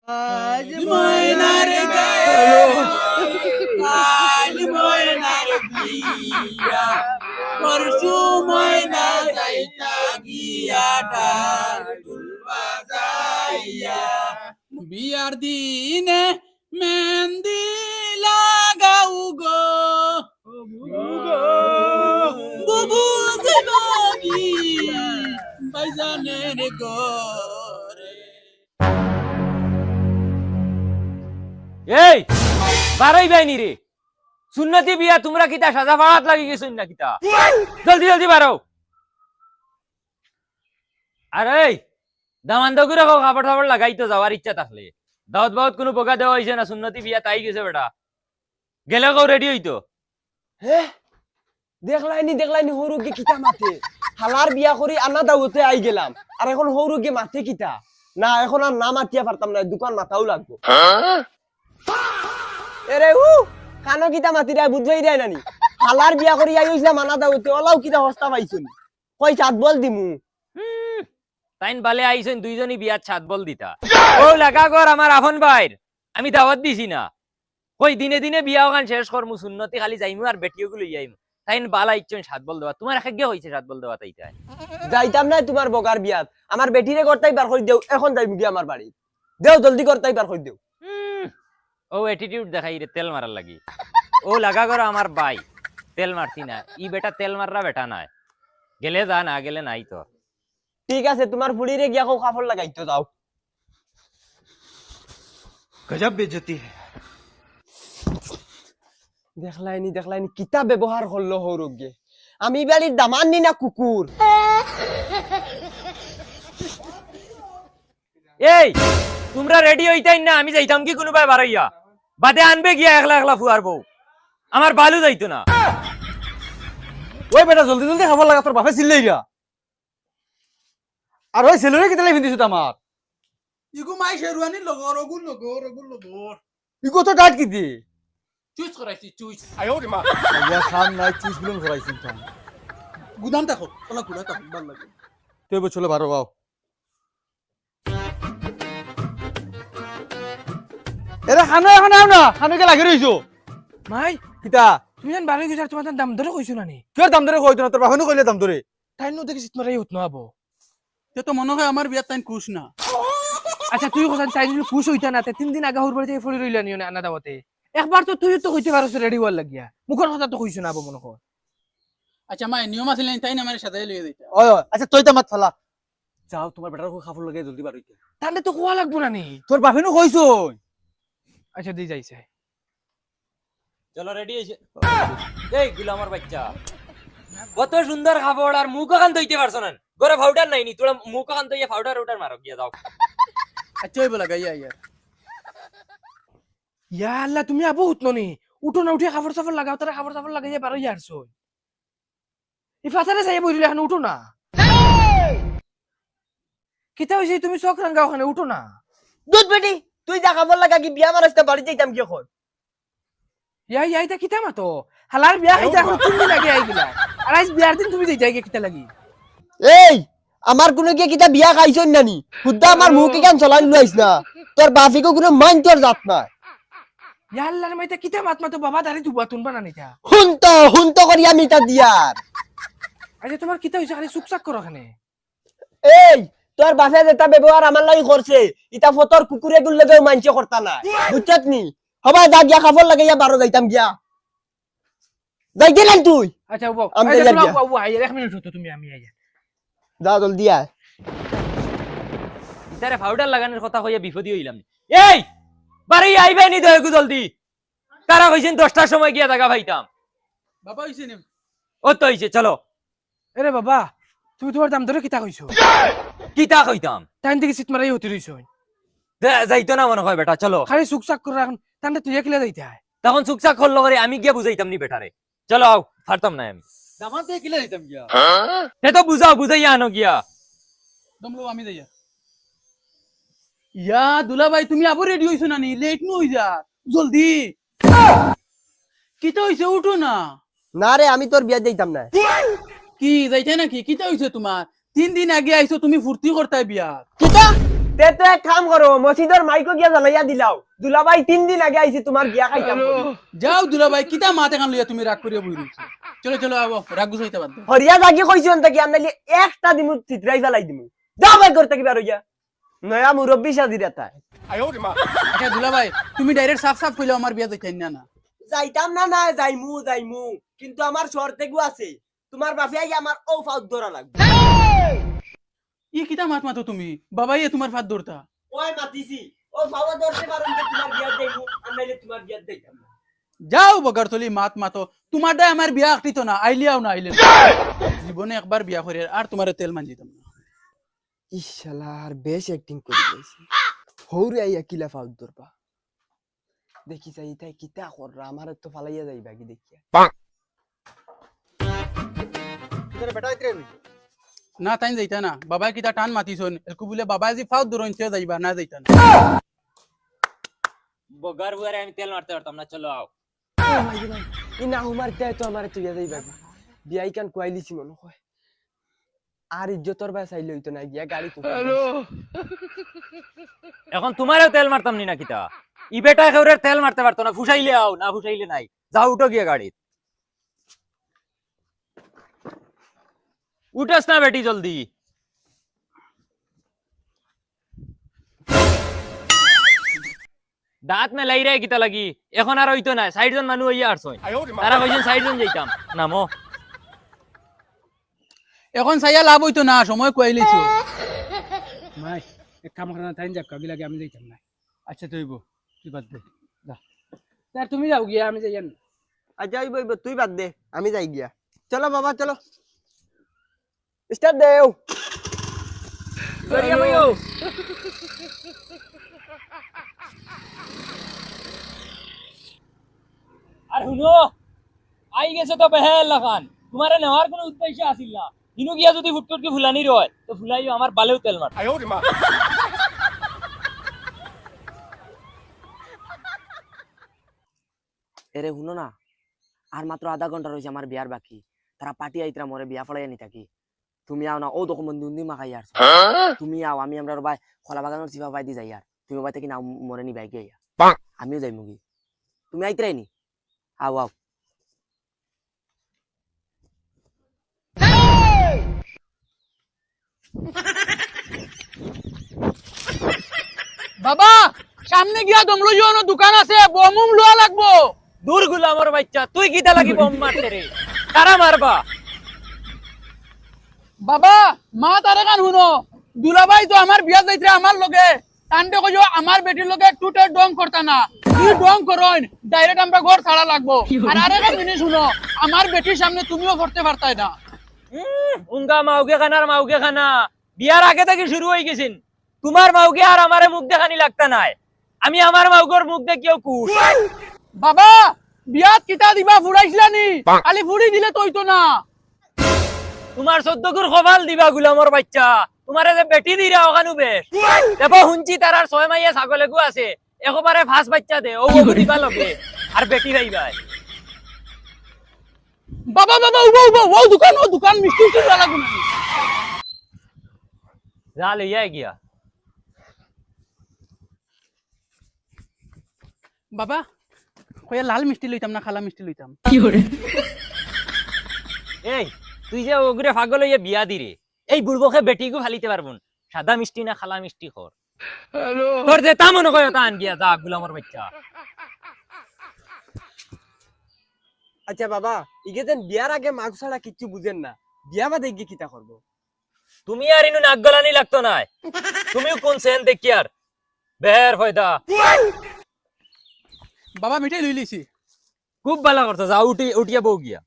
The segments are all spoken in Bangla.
আজ ময়নার গেলো আজ ময়নার বিয়া পরশু ময়না যাইতা গিয়া ঢাল বাজাইয়া বিয়ার দিনে মেহেন্দি লাগাও গো বুবু দেবানি বাইজানের গরে। এই বারই বাইনি রে সুন্নতি বিয়া তোমরা কিতা সাজা ফাড়াত লাগি গেছুন না কিতা জলদি জলদি বারো আর এই দামান্দ করে কাপড় ফাপড় লাগাই তো যাওয়ার ইচ্ছা থাকলে দাওয়াত বাওয়াত কোনো বোকা দেওয়া হয়েছে না সুন্নতি বিয়া তাই গেছে বেটা গেলে কেউ রেডি হইতো হে দেখলাইনি হরুকে কিতা মাথে হালার বিয়া করি আনা দাওতে আই গেলাম আর এখন হরুকে মাথে কিতা না এখন আর না মাতিয়া পারতাম না দোকান মাথাও লাগবো এরে কানো কিতা মাতি দেয় বুঝবাই দেয় নানি হালার বিয়া করি আই হইছিলাম আনা দাওতে ওলাও কিতা হস্তা পাইছুন কই চাঁদ বল দিমু তাইন বালে আইছেন দুইজনই বিয়ার ছাদ বল দিতা ও লাগা কর আমার আফন ভাইর আমি দাওয়াত দিছি না কই দিনে দিনে বিয়া ওখান শেষ করমু সুন্নতি খালি যাইমু আর বেটিওগুলো যাইমু তাইন বালা ইচ্ছন সাত বল দেওয়া তোমার একে হইছে সাত বল দেওয়া তাইটা যাইতাম না তোমার বগার বিয়াত আমার বেটিরে করতাই বার কই দেও এখন যাইমু কি আমার বাড়ি দেও জলদি করতাই বার কই দেও ও অ্যাটিটিউড দেখাই রে তেল মারার লাগি ও লাগা করো আমার ভাই তেল মারতি না ই বেটা তেল মাররা বেটা নাই গেলে যা না গেলে নাই তো ঠিক আছে তোমার ফুড়িরে গিয়া কো কাপড় লাগাইতো যাও গজব বেজতি দেখলাইনি কিতা ব্যবহার করলো হরুগে আমি বাড়ির দামান নি না কুকুর এই তোমরা রেডি হইতাই না আমি যাইতাম কি কোনো ভাই বাড়াইয়া বাদে আনবে গিয়া একলা একলা ফুয়ার বউ আমার বালু যাইতো না ওই বেটা জলদি জলদি খাবার লাগা তোর বাপে চিল্লাই গা আর ওই ছেলেরে কিতা লাই ফিন্দিছ আমার ইগু মাই শেরওয়ানি লগর লগর ইগো তো ডাট কি দি চুইস করাইছি চুইস ইয়া খান নাই চিজ বিলন করাইছিস তো গুদাম দেখো ওলা গুলা তো ভালো লাগে তুই বছলে বারো বাও এরে খানো এখন আও না খানো কে লাগি রইছো মাই কিতা তুমি জান বাড়ি গেছার তোমার দাম ধরে কইছো না নি কির দাম ধরে কইতো না তোর বাপে কইলে দাম ধরে তাই নো দেখি তোমার হত না আবো তে তো মনে হয় আমার বিয়ার তাইন খুশ না আচ্ছা তুই কোথায় তাই যদি খুশ হইতা না 3 দিন আগে হুর বাড়ি থেকে ফড়ি রইলা নিও না আনা দাওতে একবার তো তুই তো কইতে পারছ রেডি হওয়ার লাগিয়া মুখের কথা তো কইছো না আবো মনে কর আচ্ছা মাই নিয়ম আছিল তাই না আমার সাথে লইয়া দিতা ওই ওই আচ্ছা তুই তা মাত ফালা যাও তোমার বেটার খাবার লাগে জলদি বার হইতে তাহলে তো কোয়া লাগবো না নি তোর বাপে কইছো আচ্ছা দি যাইছে চলো রেডি হইছে এই গুলামার বাচ্চা কত সুন্দর খাবার আর মুখ কান দইতে পারছ না গরে পাউডার নাই নি তোরা মুখ কান দইয়া পাউডার ওটার মারো গিয়া যাও আচ্ছা ওই বলা গাইয়া ইয়ার ইয়া আল্লাহ তুমি আবো উঠনো নি উঠো না উঠে খাবার সাফর লাগাও তারা খাবার সাফর লাগাইয়া পারো ইয়ারছো ইফাসারে যাই বইলে এখন উঠো না কিতা হইছে তুমি চোখ রাঙ্গা ওখানে উঠো না দুধ বেটি তুই যা কাপড় লাগা কি বিয়া মারাইতে বাড়ি যাইতাম কি এখন ইয়া ইতা কিতা মাতো হালার বিয়া হইতা এখন 3 দিন আগে আইগিলা আর আজ বিয়ার দিন তুমি যাই কিতা লাগি এই আমার কোনো কি কিতা বিয়া খাইছন নানি খুদা আমার মুখে কেন চলাই লইছ না তোর বাফিকে কোনো মান তোর জাত না ইয়া আল্লাহর মাইতা কিতা মাত মাতো বাবা দাঁড়ি দুবা তুনবা না নিতা হুনতো করি আমি তা দিয়ার আচ্ছা তোমার কিতা হইছে খালি চুকচাক করো খানে এই তোর বাপে যেটা ব্যবহার আমার লাগি করছে ইটা ফতর কুকুরে গুললে বেও মানছে করতা না বুঝছত নি হবা যা গিয়া খাবার লাগে ইয়া বারো যাইতাম গিয়া যাই গেলেন তুই আচ্ছা বাবা আমি আচ্ছা যাই গিয়া। বাবা আইয়া 1 মিনিট হতো তুমি আমি আইয়া যা জলদি আয় ইতারে পাউডার লাগানোর কথা কইয়া বিপদী হইলাম এই বাড়ি আইবে নি দয়গু জলদি তারা কইছেন 10টার সময় গিয়া জায়গা পাইতাম বাবা হইছে নি ও তো হইছে চলো আরে বাবা তুমি তোমার দাম ধরে কিতা কইছো কিতা কইতাম টাইম থেকে সিট মারাই হতে রইছো যাইতো না মনে হয় বেটা চলো খালি চুকচাক করে এখন তান্ডে তুই একলা যাইতে হয় তখন চুকচাক করলো করে আমি গিয়া বুঝাইতাম নি বেটারে চলো আও পারতাম না আমি দামাতে কিলা দিতাম গিয়া সে তো বুঝাও বুঝাইয়া আনো গিয়া দমলো আমি যাইয়া ইয়া দুলা ভাই তুমি আবার রেডি হইছো না নি লেট নু হই যা জলদি কিতা হইছে উঠো না না রে আমি তোর বিয়া যাইতাম না কি যাইতে নাকি কিতা হইছে তোমার 3 দিন আগে আইছো তুমি ফুর্তি করতাই বিয়া কিতা তে তো এক কাম করো মসজিদের মাইকো গিয়া জ্বালাইয়া দিলাও দুলাভাই 3 দিন আগে আইছি তোমার বিয়া খাইতাম যাও দুলা ভাই কিতা মাতে কান লইয়া তুমি রাগ করিয়া বই রইছো চলো চলো আবো রাগ গুছাইতে বাদ দাও হরিয়া জাগি কইছন তাকি আনলি একটা দিমু চিত্রাই জ্বালাই দিমু যাও ভাই করতে কি বার হইয়া নয়া মুরব্বি সাজিরা তাই আচ্ছা দুলা ভাই তুমি ডাইরেক্ট সাফ সাফ কইলো আমার বিয়া যাইতেন না যাইতাম না না যাইমু কিন্তু আমার শর্তে গু আছে তোমার বাপে আই আমার ও ফাউদ ধরা লাগবে ই কিতা মাত মাতো তুমি বাবাই তোমার ফাত ধরতা ওই মাতিছি ও ফাউদ ধরতে পারুন যে তোমার বিয়া দেইমু আনলে তোমার বিয়া দেইতাম না যাও বগারতলি মাত মাতো তোমার দায় আমার বিয়া আঁকতিত না আইলিয়াও না আইলে জীবনে একবার বিয়া করে আর তোমার তেল মানজিতাম না ইশালার বেশ অ্যাক্টিং করে দিয়েছি হৌরে আইয়া কিলা ফাউদ ধরবা দেখি যাই তাই কিতা কররা আমার তো ফালাইয়া যাইবা কি দেখিয়া তোর বেটা ইতরে না তাই যাইতা না বাবা কিতা টান মাতিছন একু বলে বাবা আজি ফাউদ ধরনছে যাইবা না যাইতা না বগার বুয়ারে আমি তেল মারতে পারতাম না চলো আও ইনা উমার তাই তো আমার তুইয়া যাইবা বিয়াই কান কোয়াইলিছি মনে হয় আর ইজ্জতর বাই চাইলে হইতো না গিয়া গাড়ি তো এখন তোমারও তেল মারতাম নি না কিতা ই বেটা কেউরে তেল মারতে পারতো না ফুসাইলে আও না ফুসাইলে নাই যাও উঠো গিয়া গাড়ি উঠাস না বেটি জলদি দাঁত মেলাই রে কিতা লাগি এখন আর হইতো না 60 জন মানুষ হইয়া আসছে তারা কইছেন 60 জন যাইতাম নামো এখন চাইয়া লাভ হইতো না সময় কইলিছো মাই এক কাম করে না তাই যাক কাগি লাগে আমি যাইতাম না আচ্ছা তুই তুই বাদ দে যা তার তুমি যাও গিয়া আমি যাইয়ান আচ্ছা বইব তুই বাদ দে আমি যাই গিয়া চলো বাবা চলো স্টার্ট দেও করিয়া বইও আর হুনো আই গেছে তো বেহেল লাখান তোমারে নেওয়ার কোনো উদ্দেশ্য আছিল না ইনু গিয়া যদি ফুটফুটকে ফুলানি রয় তো ফুলাইও আমার বালেও তেল মার এরে শুনো না আর মাত্র আধা ঘন্টা রয়েছে আমার বিয়ার বাকি তারা পার্টি আইতরা মরে বিয়া ফলাই আনি থাকি তুমি আও না ও তখন বন্ধু মাখাই আর তুমি আও আমি আমরা ভাই খোলা বাগানোর চিপা পাই দি যাই আর তুমি ভাই থেকে না মরে নি বাইকে আইয়া আমিও যাই মুগি তুমি আইতরাই নি আও আও বাবা সামনে গিয়া দমলো জোনো দোকান আছে বমুম লোয়া লাগবো দূর গুলামর বাচ্চা তুই কিতা লাগি বম মারতে রে কারা মারবা বাবা মা তারে কান শুনো দুলাভাই তো আমার বিয়া যাইতরা আমার লগে টান্ডে কইও আমার বেটির লগে টুটে ডং করতা না তুই ডং করইন ডাইরেক্ট আমরা ঘর ছাড়া লাগবো আর আরেকটা জিনিস শুনো আমার বেটির সামনে তুমিও করতে পারতাই না উঙ্গা মাউকে খানা বিয়ার আগে থেকে শুরু হয়ে গেছেন তোমার মাউকে আর আমারে মুখ দেখানি লাগতা নাই আমি আমার মাউগর মুখ দেখিও কুশ বাবা বিয়াত কিতা দিবা ফুড়াইছিলানি খালি ফুড়ি দিলে তইতো না তোমার 14 গুর খবাল দিবা গুলামর বাচ্চা তোমারে যে বেটি দিরা ওখানু বেশ দেখো হুঞ্চি তারার 6 মাইয়া ছাগলে গু আছে একবারে ফাস বাচ্চা দে ও গু দিবা লগে আর বেটি রাইবাই বাবা বাবা ও দোকান মিষ্টি কি লাগু না যা লইয়া গিয়া বাবা কইয়া লাল মিষ্টি লইতাম না খালা মিষ্টি লইতাম এই তুই যে ওগুরে পাগল হইয়া বিয়া দিরে এই বুড়বকে বেটি গু ফালিতে পারবুন সাদা মিষ্টি না খালা মিষ্টি খর তোর যে তা মনে কয় তা আন গিয়া যা গুলামর বাচ্চা আচ্ছা বাবা ইগেতেন বিয়ার আগে মাগ ছাড়া কিচ্ছু বুঝেন না বিয়া বাদে গিয়ে কিতা করবো তুমি আর ইনু নাক গলানি লাগতো না তুমিও কোন সেন দেখি আর বের ফয়দা বাবা মিঠাই লই লিছি খুব ভালো করছো যা উঠিয়া বউ গিয়া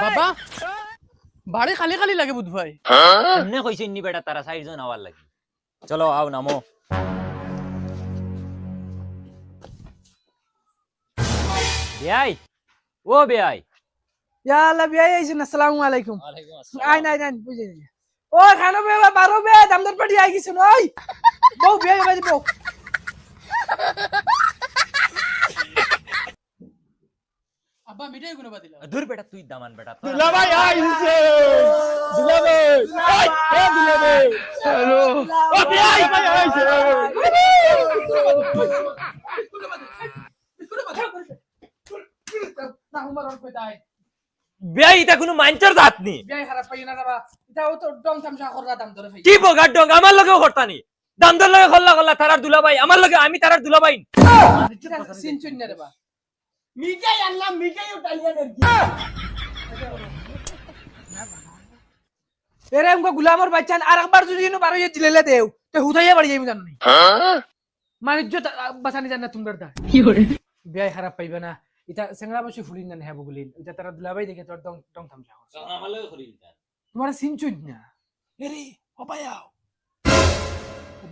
বাবা বাড়ি খালি খালি লাগে বুধ ভাই এমনে কইছে নি বেটা তারা 4 জন আওয়ার লাগি চলো আও নামো বেয়াই ও বেয়াই ইয়া আল্লাহ বিয়াই আইছেন আসসালামু আলাইকুম ওয়ালাইকুম আই নাই নাই বুঝে নি ও খানো বে বারো বে দামদার পাটি আই গেছেন ওই বউ বিয়াই বাজি বউ আব্বা মিঠাই গুলো বাদিলা দূর বেটা তুই দামান বেটা তোরা- দুলাভাই আইছে দুলাভাই এ দুলাভাই হ্যালো ও ভাই আইছে না উমর ওর পেটাই বিয়া ইটা কোনো মাইন্টার জাত নি বিয়াই খারাপ পাই না যাবা এটাও তো ডং তামসা কররা দাম ধরে ভাই কি বগার ডং আমার লগেও করতানি দাম দর লগে খল্লা খল্লা তারার দুলাভাই আমার লগে আমি তারার দুলাভাই সিন চুন না রেবা মিঠাই আনলাম মিঠাই উঠালিয়া নেকি এরে আমগো গুলামর বাচ্চান আরেকবার যদি ইনো বারো দিলেলে দেও তে হুদাইয়া বাড়ি যাইমি জানো নি মানিজ্য বাঁচানি জান না তোমরা দা কি করে বিয়াই খারাপ পাইবে না এটা সেংরা বসে ফুলিন না হেবো গুলিন এটা তারা দুলাভাই দেখে তোর ডং ডং তামসা করছে আমার লগে করি তোমার সিন চুন না এরে হবাই আও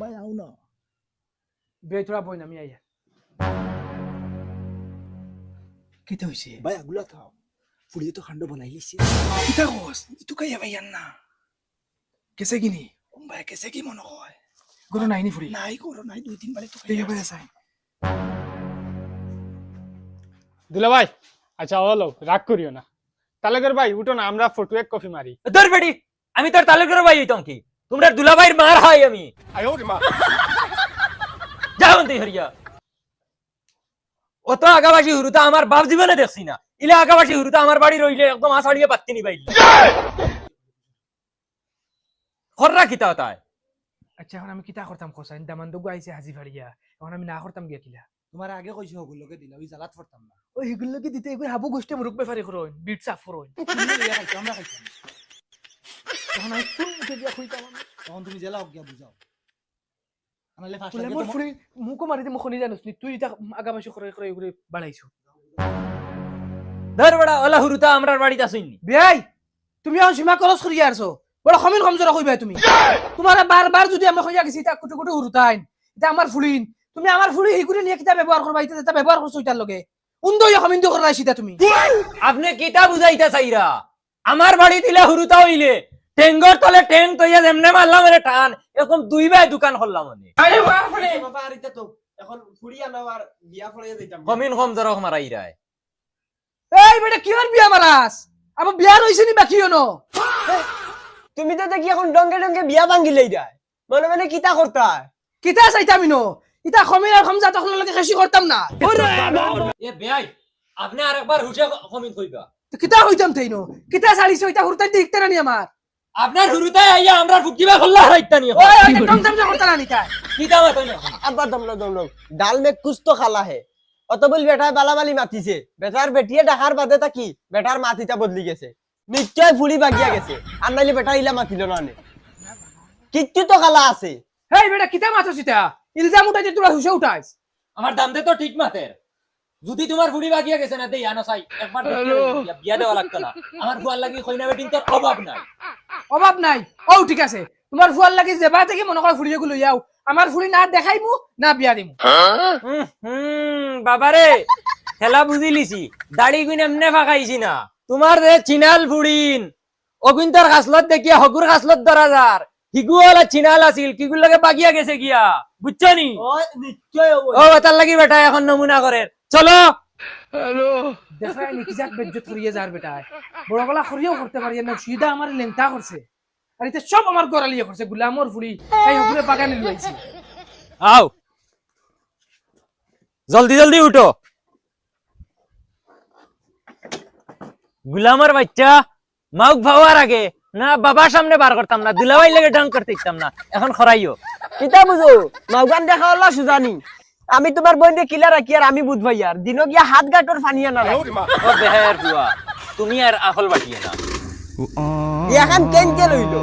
ভাই আও না বিয়াই তোরা বই না আমি আইয়া কিতে হইছে ভাই আগুলা খাও ফুড়িয়ে তো খান্ড বানাই লিছি কিতা কস ইতু কাইয়া ভাইয়ান না কেসে কিনি ভাই কেসে কি মনে হয় গরু নাইনি ফুরি নাই করো নাই 2-3 বারে তো দেখে ভাই আছে দুলাভাই আচ্ছা হলো রাগ করিও না তালেগর ভাই উঠো না আমরা ফটো এক কফি মারি দূর বেটি আমি তোর তালুকের ভাই হইতাম কি তোমরা দুলাভাইয়ের মার হয় আমি যাও তুই হরিয়া অত আগাবাসী হুরুতা আমার বাপ জীবনে দেখছি না ইলে আগাবাসী হুরুতা আমার বাড়ি রইলে একদম আষাঢ়িয়ে পাত্তি নি বাইল খররা কিতা তাই আচ্ছা এখন আমি কিতা করতাম কোসাইন দামান দগু আইছে হাজি ফাড়িয়া এখন আমি না করতাম গিয়া কিলা তোমার আগে কইছো ওগুলোকে দিলা ওই জালাত পড়তাম না ওই হিগুলোকে দিতে এগুলো হাবু গোষ্ঠী মুরুক বেফারি করইন বিট সাফ করইন আমরা খাইতাম এখন আমি কোন মুখে দিয়া কইতাম আমি তখন তুমি জেলা অজ্ঞা বুঝাও আমালে ফার্স্ট বলে মোর ফুরি মুকো মারিতে মুখ নি জানোস নি তুই এটা আগাবাসী করে করে এগুলো বাড়াইছো ধর বড়া ওলা হুরুতা আমরার বাড়িতে আসইনি বিয়াই তুমি এখন সীমা ক্রস করিয়া আরছো বড় খমিন খমজরা কইবা তুমি তোমার বারবার যদি আমরা কইয়া গেছি এটা কুটু কুটু হুরুতাইন এটা আমার ফুলিন তুমি আমার ফুলি হিগুরে নিয়ে কিতা ব্যবহার করবা এটা ব্যবহার করছো এটার লগে উন্দো খমিন তো করাইছি তুমি আপনি কিতা বুঝাইতা চাইরা আমার বাড়ি দিলে হুরুতা হইলে টেঙ্গর তলে টেং তৈয়া যেমনে মারলাম এর টান এরকম দুই ভাই দোকান করলাম মানে বাবা আর এটা তো এখন ফুড়িয়া নাও আর বিয়া ফলাইয়া দিতাম কমিন কম জরক মারাই রায় এই বেটা কি আর বিয়া মারাস আমার বিয়া রইছে নি বাকি হনো তুমি তো দেখি এখন ডঙ্গে ডঙ্গে বিয়া ভাঙ্গিলেই যায় মনে মনে কিতা করতা কিতা চাইতাম ইনো ইতা খমিন আর খমজা তখন লগে খেসি করতাম না এ বেয়াই আপনি আরেকবার হুশে কমিন কইবা তো কিতা হইতাম তাইনো কিতা ছাড়িছো ইতা হুরতাই দেখতে না নি আমার আপনার হুরুতাই আইয়া আমরা ফুকিবা খল্লা হইতা নি ওই ওই টং টং করতা না নি তাই কিতা মাতই না আব্বা দমলো ডাল মে কুছ তো খালা হে অত বল বেটায় বালাবালি মাতিছে বেটার বেটিয়ে ডাকার বাদে তাকি বেটার মাতিটা বদলি গেছে নিশ্চয় ফুড়ি বাগিয়া গেছে আর নাইলে বেটা ইলা মাতিল না নে কিচ্ছু তো খালা আছে হেই বেটা কিতা মাথো সিতা ইলজাম উঠাইতে তোরা হুশে উঠাইস আমার দাম দে তো ঠিক মাতের যদি তোমার ফুড়ি বাগিয়া গেছে না দেই আনো চাই একবার বিয়া দেওয়া লাগতো না আমার ফুয়ার লাগি কইনা বেটিন তোর অভাব নাই অভাব নাই ও ঠিক আছে তোমার ফুয়ার লাগি যেবা থেকে মনে করে ফুড়িয়ে গুলো যাও আমার ফুড়ি না দেখাইমু না বিয়া দিমু বাবারে খেলা বুঝি লিছি দাড়ি গুইন এমনে ফাঁকাইছি না তোমার যে চিনাল ফুড়িন অগুন তোর হাসলত দেখিয়া হগুর হাসলত ধরা যার হিগুয়ালা চিনাল আছিল কিগুর লাগে বাগিয়া গেছে গিয়া বুঝছো নি ও নিশ্চয় ও তার লাগি বেটা এখন নমুনা করে চলো দেখাই নি কি যাক বেজ্জত করিয়ে যার বেটা বড় গলা করিয়েও করতে পারি না সিধা আমার লেংটা করছে আর এটা সব আমার গড়ালিয়ে করছে গুলামর ফুড়ি এই হগুরে বাগানে লইছি আও জলদি জলদি উঠো গুলামের বাচ্চা মাউক ভাবার আগে না বাবার সামনে বার করতাম না দুলাভাই লাগে ডাং করতে ইচ্ছাম না এখন খরাইও কিতা বুঝো মাউগান দেখা হল্লা সুজানি আমি তোমার বইনে কিলা রাখি আর আমি বুঝ ভাই আর দিন গিয়া হাত গাটর ফানিয়া না ও বেহের বুয়া তুমি আর আখল বাটিয়ে না এখন কেন কে লইলো